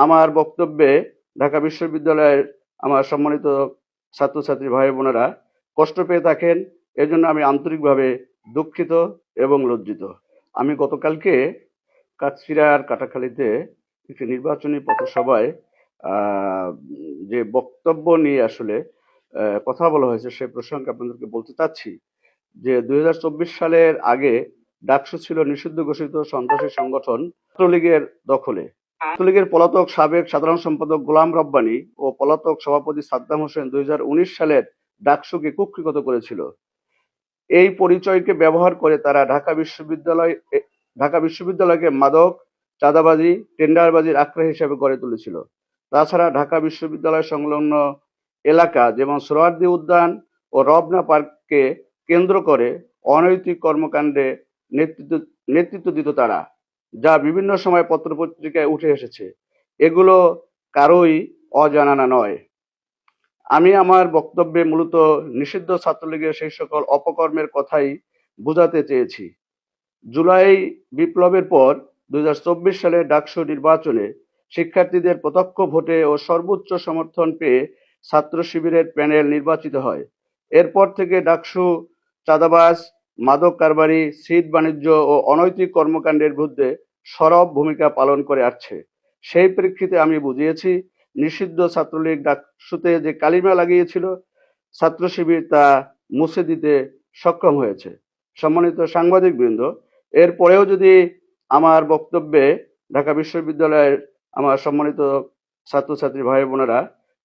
আমার বক্তব্যে ঢাকা বিশ্ববিদ্যালয়ের আমার সম্মানিত ছাত্রছাত্রী ভাই বোনেরা কষ্ট পেয়ে থাকেন, এজন্য আমি আন্তরিকভাবে দুঃখিত এবং লজ্জিত। আমি গতকালকে কাকচিড়ার কাটাখালীতে একটি নির্বাচনী পথসভায় যে বক্তব্য নিয়ে আসলে কথা বলা হয়েছে সে প্রসঙ্গে আপনাদেরকে বলতে চাচ্ছি যে ২০২৪ সালের আগে ডাকসু ছিল নিষিদ্ধ ঘোষিত সন্ত্রাসী সংগঠন ছাত্রলীগের দখলে। ছাত্রলীগের পলাতক সাবেক সাধারণ সম্পাদক গোলাম রব্বানী ও পলাতক সভাপতি সাদ্দাম হোসেন ২০১৯ সালের ডাকসুকে কুক্ষিগত করেছিল। এই পরিচয়কে ব্যবহার করে তারা ঢাকা বিশ্ববিদ্যালয়কে মাদক, চাঁদাবাজি, টেন্ডারবাজির আখড়া হিসেবে গড়ে তুলেছিল। তাছাড়া ঢাকা বিশ্ববিদ্যালয় সংলগ্ন এলাকা যেমন সোহরাওয়ার্দী উদ্যান ও রমনা পার্ককে কেন্দ্র করে অনৈতিক কর্মকাণ্ডে নেতৃত্ব দিত তারা, যা বিভিন্ন সময় পত্রপত্রিকায় উঠে এসেছে। এগুলো কারোই অজানা নয়। আমি আমার বক্তব্যে মূলত নিষিদ্ধ ছাত্রলীগের সেই সকল অপকর্মের কথাই বোঝাতে চেয়েছি। জুলাই বিপ্লবের পর ২০২৪ সালে ডাকসু নির্বাচনে শিক্ষার্থীদের প্রত্যক্ষ ভোটে ও সর্বোচ্চ সমর্থন পেয়ে ছাত্র শিবিরের প্যানেল নির্বাচিত হয়। এরপর থেকে ডাকসু চাঁদাবাজ, মাদক কারবারি, সিট বাণিজ্য ও অনৈতিক কর্মকাণ্ডের বিরুদ্ধে সরব ভূমিকা পালন করে আসছে। সেই প্রেক্ষিতে আমি বুঝিয়েছি, নিষিদ্ধ ছাত্রলীগ ডাকসুতে যে কালিমা লাগিয়েছিল, ছাত্র শিবির তা মুছে দিতে সক্ষম হয়েছে। সম্মানিত সাংবাদিকবৃন্দ, এরপরেও যদি আমার বক্তব্যে ঢাকা বিশ্ববিদ্যালয়ের আমার সম্মানিত ছাত্রছাত্রী ভাই বোনেরা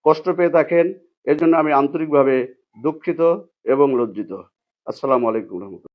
কষ্ট পেয়ে থাকেন, এর জন্য আমি আন্তরিকভাবে দুঃখিত এবং লজ্জিত। আসসালামু আলাইকুম রহমতুল্লাহ।